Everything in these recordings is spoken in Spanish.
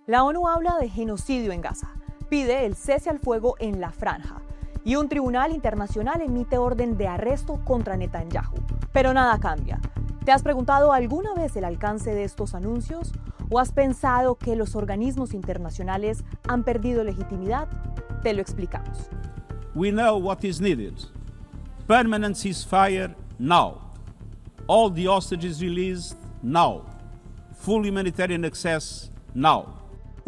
La ONU habla de genocidio en Gaza, pide el cese al fuego en la franja y un tribunal internacional emite orden de arresto contra Netanyahu. Pero nada cambia. ¿Te has preguntado alguna vez el alcance de estos anuncios? ¿O has pensado que los organismos internacionales han perdido legitimidad? Te lo explicamos. We know what is needed. Permanent ceasefire now. All the hostages released now. Full humanitarian access now.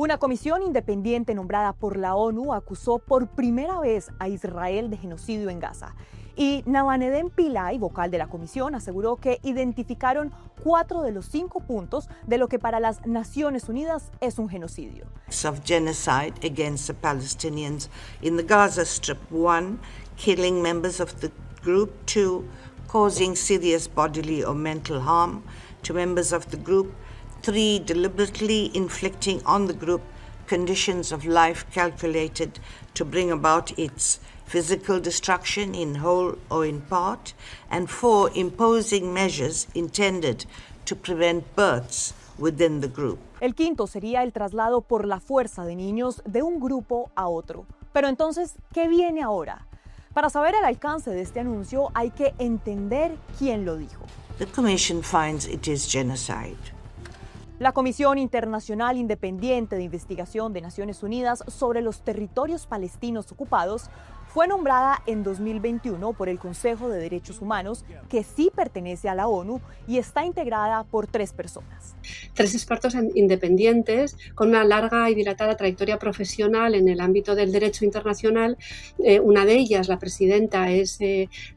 Una comisión independiente nombrada por la ONU acusó por primera vez a Israel de genocidio en Gaza. Y Navanedem Pillay, vocal de la comisión, aseguró que identificaron 4 de los 5 puntos de lo que para las Naciones Unidas es un genocidio. Of genocide against the Palestinians in the Gaza Strip. 1, killing members of the group. 2, causing serious bodily or mental harm to members of the group. 3, deliberately inflicting on the group conditions of life calculated to bring about its physical destruction in whole or in part. And 4, imposing measures intended to prevent births within the group. El quinto sería el traslado por la fuerza de niños de un grupo a otro. Pero entonces, ¿qué viene ahora? Para saber el alcance de este anuncio hay que entender quién lo dijo. The Commission finds it is genocide. La Comisión Internacional Independiente de Investigación de Naciones Unidas sobre los territorios palestinos ocupados fue nombrada en 2021 por el Consejo de Derechos Humanos, que sí pertenece a la ONU y está integrada por 3 personas. 3 expertos independientes con una larga y dilatada trayectoria profesional en el ámbito del derecho internacional. Una de ellas, la presidenta, es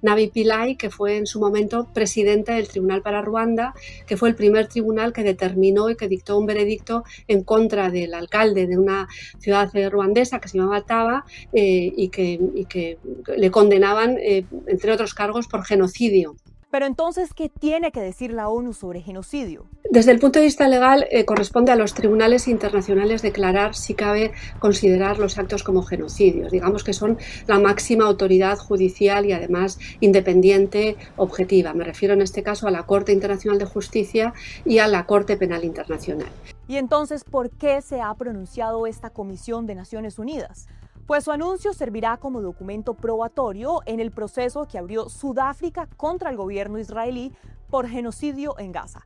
Navi Pillay, que fue en su momento presidenta del Tribunal para Ruanda, que fue el primer tribunal que determinó y que dictó un veredicto en contra del alcalde de una ciudad ruandesa que se llamaba Taba y que le condenaban, entre otros cargos, por genocidio. Pero entonces, ¿qué tiene que decir la ONU sobre genocidio? Desde el punto de vista legal, corresponde a los tribunales internacionales declarar si cabe considerar los actos como genocidios. Digamos que son la máxima autoridad judicial y además independiente, objetiva. Me refiero en este caso a la Corte Internacional de Justicia y a la Corte Penal Internacional. ¿Y entonces por qué se ha pronunciado esta Comisión de Naciones Unidas? Pues su anuncio servirá como documento probatorio en el proceso que abrió Sudáfrica contra el gobierno israelí por genocidio en Gaza.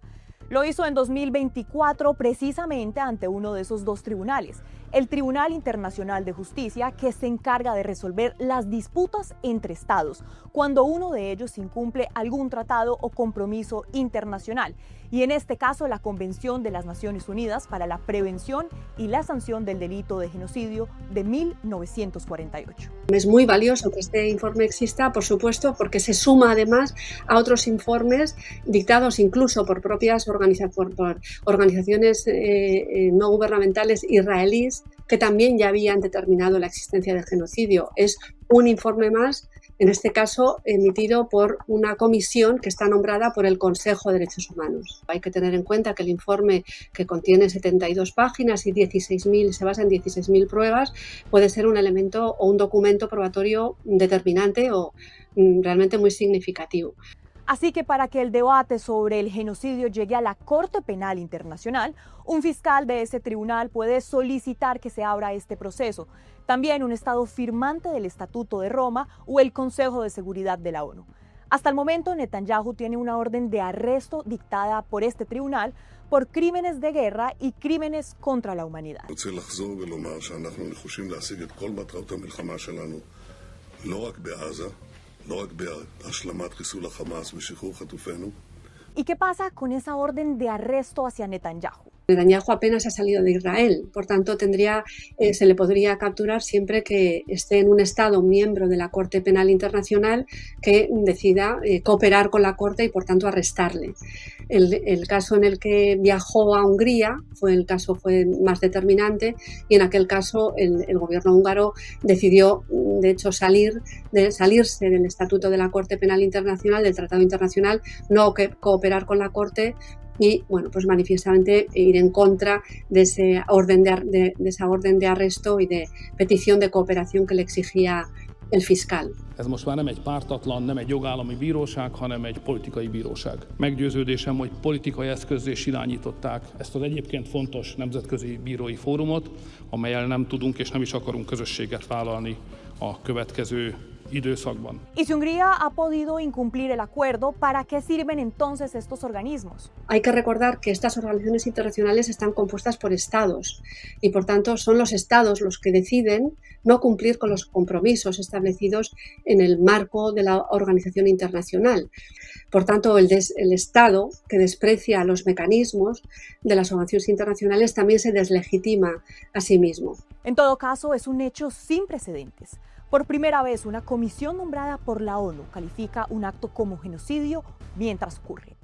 Lo hizo en 2024 precisamente ante uno de esos 2 tribunales, el Tribunal Internacional de Justicia, que se encarga de resolver las disputas entre estados cuando uno de ellos incumple algún tratado o compromiso internacional, y en este caso la Convención de las Naciones Unidas para la Prevención y la Sanción del Delito de Genocidio de 1948. Es muy valioso que este informe exista, por supuesto, porque se suma además a otros informes dictados incluso por propias organizaciones no gubernamentales israelíes que también ya habían determinado la existencia del genocidio. Es un informe más, en este caso emitido por una comisión que está nombrada por el Consejo de Derechos Humanos. Hay que tener en cuenta que el informe, que contiene 72 páginas y se basa en 16.000 pruebas, puede ser un elemento o un documento probatorio determinante o realmente muy significativo. Así que para que el debate sobre el genocidio llegue a la Corte Penal Internacional, un fiscal de ese tribunal puede solicitar que se abra este proceso. También un Estado firmante del Estatuto de Roma o el Consejo de Seguridad de la ONU. Hasta el momento, Netanyahu tiene una orden de arresto dictada por este tribunal por crímenes de guerra y crímenes contra la humanidad. ¿Y qué pasa con esa orden de arresto hacia Netanyahu? Netanyahu apenas ha salido de Israel, por tanto se le podría capturar siempre que esté en un Estado miembro de la Corte Penal Internacional que decida cooperar con la Corte y por tanto arrestarle. El caso en el que viajó a Hungría fue más determinante y en aquel caso el gobierno húngaro decidió de hecho salirse del Estatuto de la Corte Penal Internacional, del Tratado Internacional, no cooperar con la Corte y pues manifiestamente ir en contra de esa orden de arresto y de petición de cooperación que le exigía el fiscal. Ez most már nem egy pártatlan, nem egy jogállami bíróság, hanem egy politikai bíróság. Meggyőződésem, hogy politikai eszközzé is irányították ezt az egyébként fontos nemzetközi bírói fórumot, amellyel nem tudunk és nem is akarunk közösséget vállalni a következő időszakban. Y si Hungría ha podido incumplir el acuerdo, ¿para qué sirven entonces estos organismos? Hay que recordar que estas organizaciones internacionales están compuestas por estados y, por tanto, son los estados los que deciden no cumplir con los compromisos establecidos en el marco de la organización internacional. Por tanto, el Estado que desprecia los mecanismos de las organizaciones internacionales también se deslegitima a sí mismo. En todo caso, es un hecho sin precedentes. Por primera vez, una comisión nombrada por la ONU califica un acto como genocidio mientras ocurre.